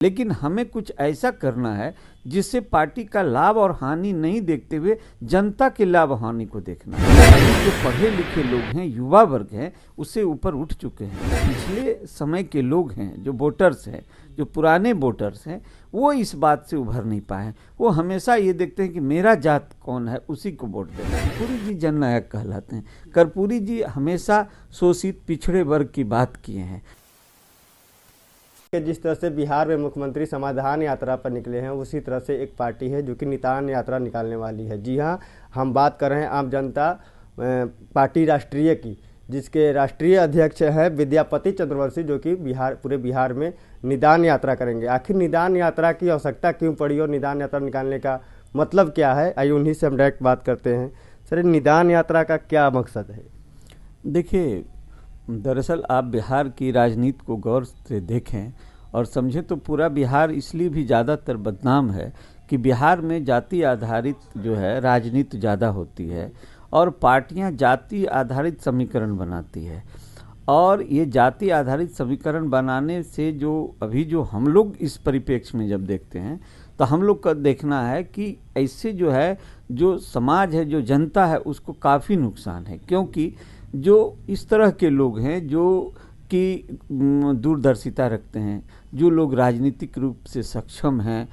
लेकिन हमें कुछ ऐसा करना है जिससे पार्टी का लाभ और हानि नहीं देखते हुए जनता के लाभ हानि को देखना है। जो पढ़े लिखे लोग हैं, युवा वर्ग हैं, उससे ऊपर उठ चुके हैं। पिछले समय के लोग हैं, जो वोटर्स हैं, जो पुराने वोटर्स हैं, वो इस बात से उभर नहीं पाए। वो हमेशा ये देखते हैं कि मेरा जात कौन है, उसी को वोट देना। कर्पूरी जी जननायक कहलाते हैं। कर्पूरी जी हमेशा शोषित पिछड़े वर्ग की बात किए हैं। जिस तरह से बिहार में मुख्यमंत्री समाधान यात्रा पर निकले हैं, उसी तरह से एक पार्टी है जो कि निदान यात्रा निकालने वाली है। जी हाँ, हम बात कर रहे हैं आम जनता पार्टी राष्ट्रीय की, जिसके राष्ट्रीय अध्यक्ष है विद्यापति चंद्रवंशी, जो कि पूरे बिहार में निदान यात्रा करेंगे। आखिर निदान यात्रा की आवश्यकता क्यों पड़ी और निदान यात्रा निकालने का मतलब क्या है, आइए उन्हीं से हम डायरेक्ट बात करते हैं। सर, निदान यात्रा का क्या मकसद है? देखिए, दरअसल आप बिहार की राजनीति को गौर से देखें और समझें तो पूरा बिहार इसलिए भी ज़्यादातर बदनाम है कि बिहार में जाति आधारित जो है राजनीति ज़्यादा होती है और पार्टियां जाति आधारित समीकरण बनाती है। और ये जाति आधारित समीकरण बनाने से जो हम लोग इस परिप्रेक्ष्य में जब देखते हैं तो हम लोग का देखना है कि ऐसे जो है, जो समाज है, जो जनता है, उसको काफ़ी नुकसान है। क्योंकि जो इस तरह के लोग हैं जो कि दूरदर्शिता रखते हैं, जो लोग राजनीतिक रूप से सक्षम हैं,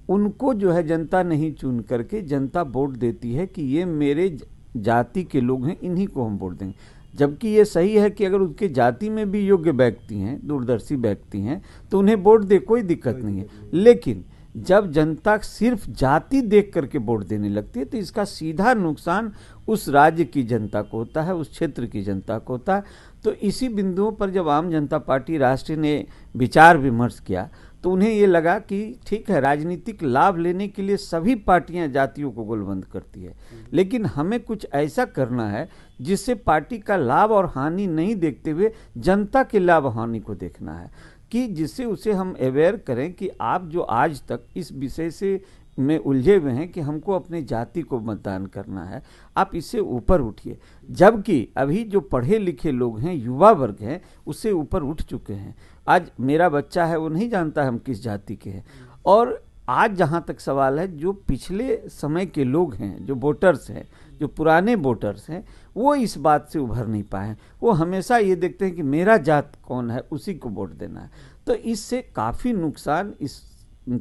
उनको जो है जनता नहीं चुन करके जनता वोट देती है कि ये मेरे जाति के लोग हैं, इन्हीं को हम वोट देंगे। जबकि ये सही है कि अगर उसके जाति में भी योग्य व्यक्ति हैं, दूरदर्शी व्यक्ति हैं, तो उन्हें वोट दे, कोई दिक्कत नहीं है। लेकिन जब जनता सिर्फ जाति देख करके वोट देने लगती है तो इसका सीधा नुकसान उस राज्य की जनता को होता है, उस क्षेत्र की जनता को होता है। तो इसी बिंदुओं पर जब आम जनता पार्टी राष्ट्रीय ने विचार विमर्श किया तो उन्हें ये लगा कि ठीक है, राजनीतिक लाभ लेने के लिए सभी पार्टियां जातियों को गोलबंद करती है, लेकिन हमें कुछ ऐसा करना है जिससे पार्टी का लाभ और हानि नहीं देखते हुए जनता के लाभ हानि को देखना है, कि जिससे उसे हम अवेयर करें कि आप जो आज तक इस विषय से में उलझे हुए हैं कि हमको अपने जाति को मतदान करना है, आप इससे ऊपर उठिए। जबकि अभी जो पढ़े लिखे लोग हैं, युवा वर्ग हैं, उससे ऊपर उठ चुके हैं। आज मेरा बच्चा है, वो नहीं जानता हम किस जाति के हैं। और आज जहाँ तक सवाल है, जो पिछले समय के लोग हैं, जो वोटर्स हैं, जो पुराने वोटर्स हैं, वो इस बात से उभर नहीं पाए। वो हमेशा ये देखते हैं कि मेरा जात कौन है, उसी को वोट देना है। तो इससे काफ़ी नुकसान इस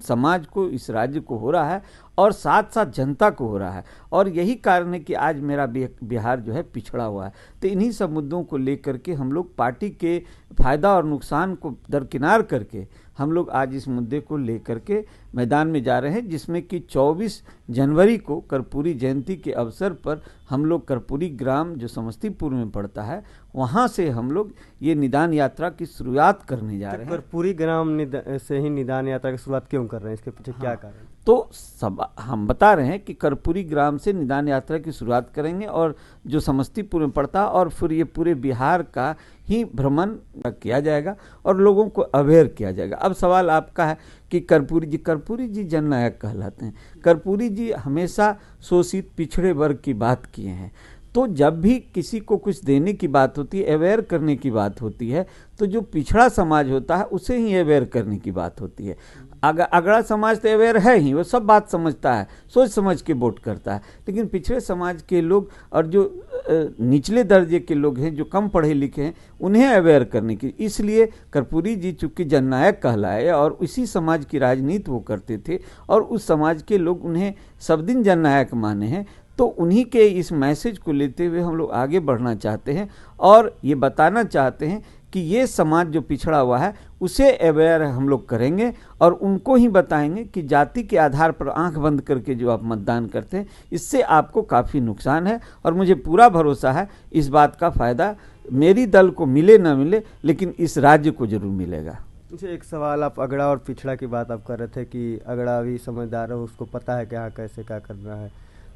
समाज को, इस राज्य को हो रहा है और साथ साथ जनता को हो रहा है। और यही कारण है कि आज मेरा बिहार जो है पिछड़ा हुआ है। तो इन्हीं सब मुद्दों को लेकर के हम लोग पार्टी के फायदा और नुकसान को दरकिनार करके हम लोग आज इस मुद्दे को लेकर के मैदान में जा रहे हैं, जिसमें कि 24 जनवरी को कर्पूरी जयंती के अवसर पर हम लोग कर्पूरी ग्राम, जो समस्तीपुर में पड़ता है, वहाँ से हम लोग ये निदान यात्रा की शुरुआत करने जा रहे हैं। कर्पूरी ग्राम से ही निदान यात्रा की शुरुआत क्यों कर रहे हैं, इसके पीछे क्या कारण? तो सब हम बता रहे हैं कि कर्पूरी ग्राम से निदान यात्रा की शुरुआत करेंगे और जो समस्तीपुर में पड़ता है, और फिर ये पूरे बिहार का ही भ्रमण किया जाएगा और लोगों को अवेयर किया जाएगा। अब सवाल आपका है कि कर्पूरी जी जननायक कहलाते हैं। कर्पूरी जी हमेशा शोषित पिछड़े वर्ग की बात किए हैं। तो जब भी किसी को कुछ देने की बात होती है, अवेयर करने की बात होती है, तो जो पिछड़ा समाज होता है उसे ही अवेयर करने की बात होती है। अगड़ा समाज तो अवेयर है ही, वो सब बात समझता है, सोच समझ के वोट करता है। लेकिन पिछड़े समाज के लोग और जो निचले दर्जे के लोग हैं, जो कम पढ़े लिखे हैं, उन्हें अवेयर करने की, इसलिए कर्पूरी जी चूँकि जननायक कहलाए और इसी समाज की राजनीति वो करते थे और उस समाज के लोग उन्हें सब दिन जननायक माने हैं। तो उन्हीं के इस मैसेज को लेते हुए हम लोग आगे बढ़ना चाहते हैं और ये बताना चाहते हैं कि ये समाज जो पिछड़ा हुआ है उसे अवेयर हम लोग करेंगे और उनको ही बताएंगे कि जाति के आधार पर आंख बंद करके जो आप मतदान करते हैं, इससे आपको काफ़ी नुकसान है। और मुझे पूरा भरोसा है इस बात का फ़ायदा मेरी दल को मिले ना मिले, लेकिन इस राज्य को जरूर मिलेगा। एक सवाल, आप अगड़ा और पिछड़ा की बात आप कर रहे थे कि अगड़ा भी समझदार है, उसको पता है कि हाँ कैसे क्या करना है।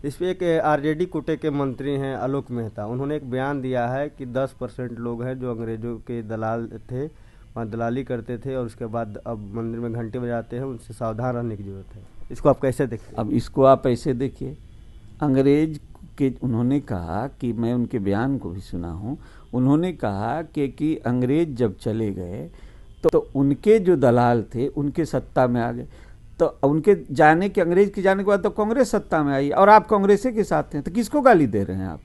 इस पर एक आरजेडी कोटे के मंत्री हैं आलोक मेहता, उन्होंने एक बयान दिया है कि 10% लोग हैं जो अंग्रेजों के दलाल थे, वहाँ दलाली करते थे और उसके बाद अब मंदिर में घंटे बजाते हैं, उनसे सावधान रहने की जरूरत है। इसको आप कैसे देखते हैं? अब इसको आप ऐसे देखिए, अंग्रेज के उन्होंने कहा कि मैं उनके बयान को भी सुना हूँ, उन्होंने कहा कि अंग्रेज जब चले गए तो उनके जो दलाल थे उनके सत्ता में आ गए, तो उनके जाने के, अंग्रेज के जाने के बाद तो कांग्रेस सत्ता में आई और आप कांग्रेस के साथ हैं, तो किसको गाली दे रहे हैं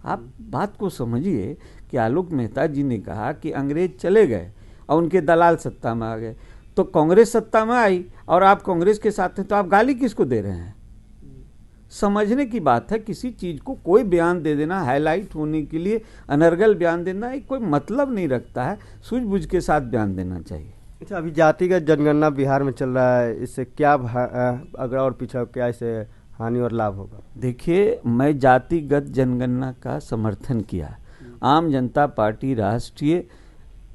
आप बात को समझिए कि आलोक मेहता जी ने कहा कि अंग्रेज चले गए और उनके दलाल सत्ता में आ गए, तो कांग्रेस सत्ता में आई और आप कांग्रेस के साथ हैं, तो आप गाली किसको दे रहे हैं? समझने की बात है। किसी चीज को कोई बयान दे देना हाईलाइट होने के लिए, अनर्गल बयान देना एक कोई मतलब नहीं रखता है, सूझबूझ के साथ बयान देना चाहिए। अच्छा, अभी जातिगत जनगणना बिहार में चल रहा है, इससे क्या अगर और पीछा क्या इससे हानि और लाभ होगा? देखिए, मैं जातिगत जनगणना का समर्थन किया। आम जनता पार्टी राष्ट्रीय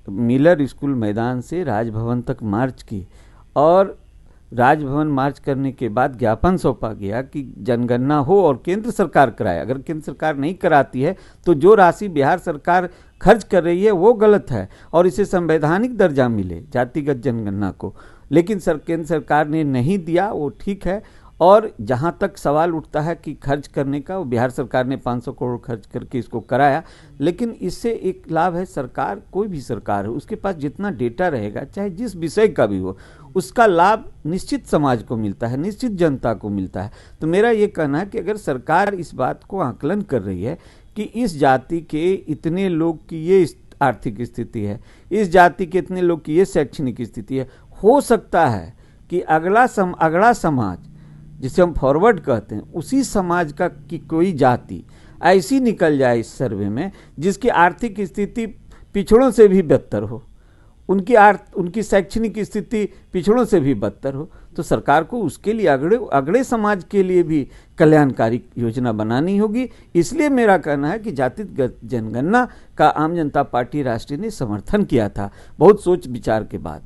मिलर स्कूल मैदान से राजभवन तक मार्च की और राजभवन मार्च करने के बाद ज्ञापन सौंपा गया कि जनगणना हो और केंद्र सरकार कराए। अगर केंद्र सरकार नहीं कराती है तो जो राशि बिहार सरकार खर्च कर रही है वो गलत है और इसे संवैधानिक दर्जा मिले जातिगत जनगणना को। लेकिन केंद्र सरकार ने नहीं दिया, वो ठीक है। और जहाँ तक सवाल उठता है कि खर्च करने का, वो बिहार सरकार ने 500 करोड़ खर्च करके इसको कराया, लेकिन इससे एक लाभ है, सरकार कोई भी सरकार है उसके पास जितना डेटा रहेगा चाहे जिस विषय का भी हो, उसका लाभ निश्चित समाज को मिलता है, निश्चित जनता को मिलता है। तो मेरा ये कहना है कि अगर सरकार इस बात को आकलन कर रही है कि इस जाति के इतने लोग की ये आर्थिक स्थिति है, इस जाति के इतने लोग की ये शैक्षणिक स्थिति है, हो सकता है कि अगला समाज जिसे हम फॉरवर्ड कहते हैं, उसी समाज का की कोई जाति ऐसी निकल जाए इस सर्वे में जिसकी आर्थिक स्थिति पिछड़ों से भी बदतर हो, उनकी शैक्षणिक स्थिति पिछड़ों से भी बदतर हो, तो सरकार को उसके लिए अगड़े समाज के लिए भी कल्याणकारी योजना बनानी होगी। इसलिए मेरा कहना है कि जातिगत जनगणना का आम जनता पार्टी राष्ट्रीय ने समर्थन किया था, बहुत सोच विचार के बाद।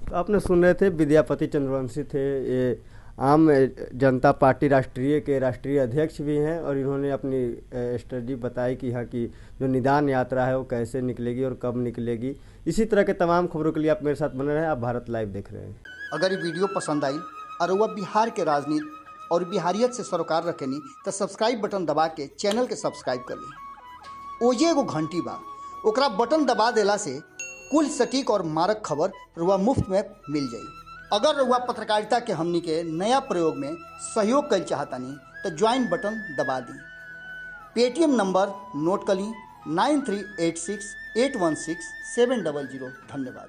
तो आपने सुन रहे थे विद्यापति चंद्रवंशी थे, ये आम जनता पार्टी राष्ट्रीय के राष्ट्रीय अध्यक्ष भी हैं और इन्होंने अपनी स्ट्रेटजी बताई कि यहाँ की जो निदान यात्रा है वो कैसे निकलेगी और कब निकलेगी। इसी तरह के तमाम खबरों के लिए आप मेरे साथ बने रहें। आप भारत लाइव देख रहे हैं। अगर ये वीडियो पसंद आई और वह बिहार के राजनीति और बिहारियत से सरोकार रखेनी तो सब्सक्राइब बटन दबा के चैनल के सब्सक्राइब कर ली। ओजे एगो घंटी बा, ओकरा बटन दबा देला से कुल सटीक और मारक खबर रुआ मुफ्त में मिल जाई। अगर रुआ पत्रकारिता के हमनी के नया प्रयोग में सहयोग कर चाहतानी तो ज्वाइन बटन दबा दी। पेटीएम नंबर नोट कर ली 9386816700। धन्यवाद।